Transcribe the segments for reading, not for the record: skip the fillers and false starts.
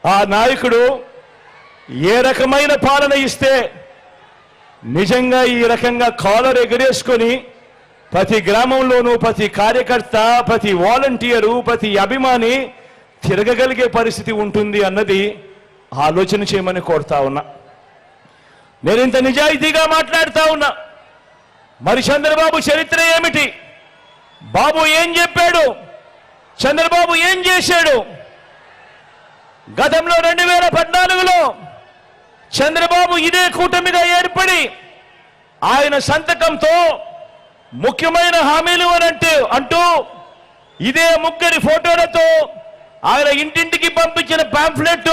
ఆ నాయకుడు ఏ రకమైన పాలన ఇస్తే నిజంగా ఈ రకంగా కాలర్ ఎగరేసుకొని ప్రతి గ్రామంలోనూ ప్రతి కార్యకర్త, ప్రతి వాలంటీరు, ప్రతి అభిమాని తిరగగలిగే పరిస్థితి ఉంటుంది అన్నది ఆలోచన చేయమని కోరుతా ఉన్నా. నేను ఇంత నిజాయితీగా మాట్లాడుతా ఉన్నా. మరి చంద్రబాబు చరిత్ర ఏమిటి? బాబు ఏం చెప్పాడు? చంద్రబాబు ఏం చేశాడు? గతంలో 2014లో చంద్రబాబు ఇదే కూటమిగా ఏర్పడి ఆయన సంతకంతో ముఖ్యమైన హామీలు అంటూ ఇదే ముగ్గురి ఫోటోలతో ఆయన ఇంటింటికి పంపించిన పాంఫ్లెట్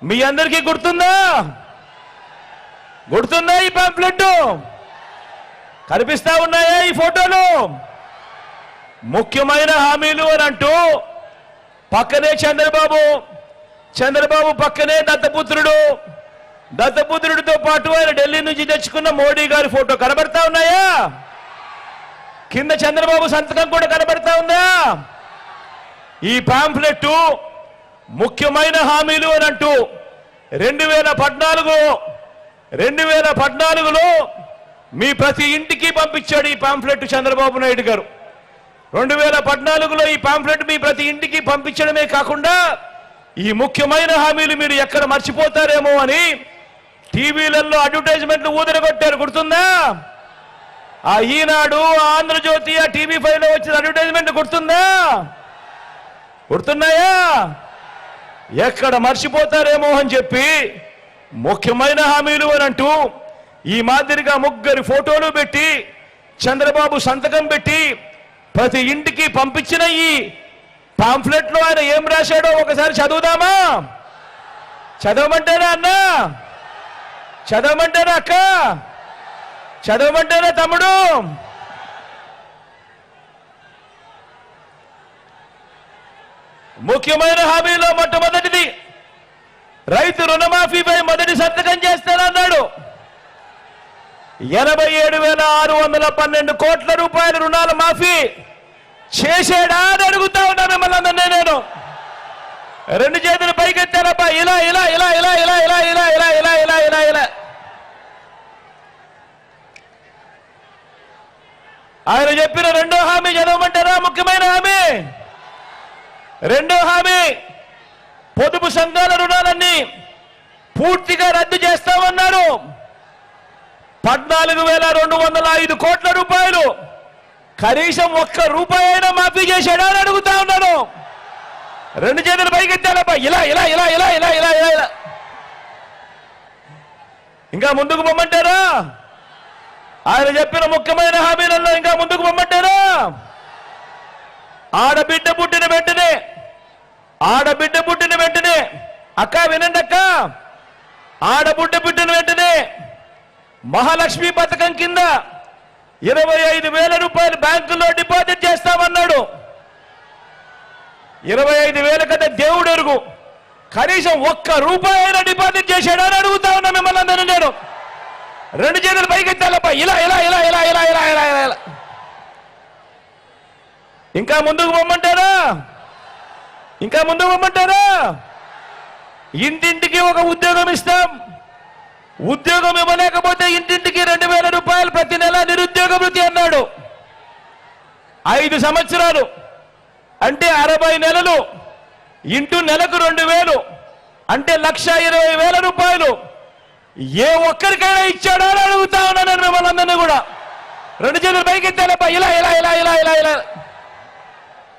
మీ అందరికీ గుర్తుందా? గుర్తుందా? ఈ పాంఫ్లెట్ కనిపిస్తా ఉన్నాయా ఈ ఫోటోలు? ముఖ్యమైన హామీలు అంటూ పక్కనే చంద్రబాబు పక్కనే దత్తపుత్రుడితో పాటు ఆయన ఢిల్లీ నుంచి తెచ్చుకున్న మోడీ గారి ఫోటో కనబడతా ఉన్నాయా? కింద చంద్రబాబు సంతకం కూడా కనబడతా ఉందా? ఈ పాంఫ్లెట్ ముఖ్యమైన హామీలు అంటూ 2014లో మీ ప్రతి ఇంటికి పంపించాడు ఈ పాంఫ్లెట్ చంద్రబాబు నాయుడు గారు. 2014లో ఈ పాంఫ్లెట్ మీ ప్రతి ఇంటికి పంపించడమే కాకుండా ఈ ముఖ్యమైన హామీలు మీరు ఎక్కడ మర్చిపోతారేమో అని టీవీలలో అడ్వర్టైజ్మెంట్లు ఊదరగొట్టారు. గుర్తుందా? ఆ ఈనాడు, ఆంధ్రజ్యోతి, ఆ TV5లో వచ్చిన అడ్వర్టైజ్మెంట్ గుర్తుందా? గుర్తున్నాయా? ఎక్కడ మర్చిపోతారేమో అని చెప్పి ముఖ్యమైన హామీలు అంటూ ఈ మాదిరిగా ముగ్గురి ఫోటోలు పెట్టి చంద్రబాబు సంతకం పెట్టి ప్రతి ఇంటికి పంపించిన ఈ పాంఫ్లెట్ లో ఆయన ఏం రాశాడో ఒకసారి చదువుదామా? చదవమంటేనా అన్నా? చదవమంటేనా అక్క? చదవమంటేనా తమ్ముడు? ముఖ్యమైన హామీలో మొట్టమొదటిది రైతు రుణమాఫీపై మొదటి సంతకం చేస్తానన్నాడు. 87,612 కోట్ల రూపాయల రుణాల మాఫీ చేశాడా అని అడుగుతా ఉన్నా మిమ్మల్ని అందరినీ నేను. రెండు చేతులు పైకెత్తారబ్బా. ఇలా ఇలా ఇలా ఇలా ఇలా ఇలా ఇలా ఇలా ఇలా ఇలా ఇలా ఇలా ఆయన చెప్పిన రెండో హామీ చదవమంటారా? ముఖ్యమైన హామీ రెండో హామీ పొదుపు సంఘాల రుణాలన్నీ పూర్తిగా రద్దు చేస్తామన్నారు. 14,205 కోట్ల రూపాయలు కనీసం ఒక్క రూపాయి అయినా మాఫీ చేశాడా అని అడుగుతా ఉన్నాను. రెండు చేతులు పైకెత్తారబ్బా. ఇలా ఇలా ఇలా ఇలా ఇలా ఇలా ఇలా ఇలా ఇంకా ముందుకు పొమ్మంటారా? ఆయన చెప్పిన ముఖ్యమైన హామీలలో ఇంకా ముందుకు పొమ్మంటారా? ఆడబిడ్డ పుట్టిన వెంటనే అక్క వినండి అక్క, ఆడబిడ్డ పుట్టిన వెంటనే మహాలక్ష్మి పథకం కింద 25,000 రూపాయలు బ్యాంకులో డిపాజిట్ చేస్తామన్నాడు. 25,000 కదా దేవుడు ఎరుగు, కనీసం ఒక్క రూపాయి అయినా డిపాజిట్ చేశాడని అడుగుతా ఉన్నా మిమ్మల్ని అందరూ నేను. రెండు చేతులు పైకెత్తాలబ్బా. ఇలా ఇలా ఇలా ఇలా ఇలా ఇలా ఇలా ఇలా ఇంకా ముందుకు పొమ్మంటారా? ఇంకా ముందుకు పొమ్మంటారా? ఇంటింటికి ఒక ఉద్యోగం ఇస్తాం. ఉద్యోగం ఇవ్వలేకపోతే ఇంటింటికి 2,000 రూపాయలు ప్రతి నెల నిరుద్యోగ భృతి అన్నాడు. 5 సంవత్సరాలు అంటే 60 నెలలు ఇంటూ నెలకు 2,000 అంటే 1,20,000 రూపాయలు ఏ ఒక్కరికైనా ఇచ్చాడా అని అడుగుతా ఉన్నాను మిమ్మల్ని అందరినీ కూడా. రెండు చేతులు పైకి ఎత్తాలబ్బా. ఇలా ఇలా ఇలా ఇలా ఇలా ఇలా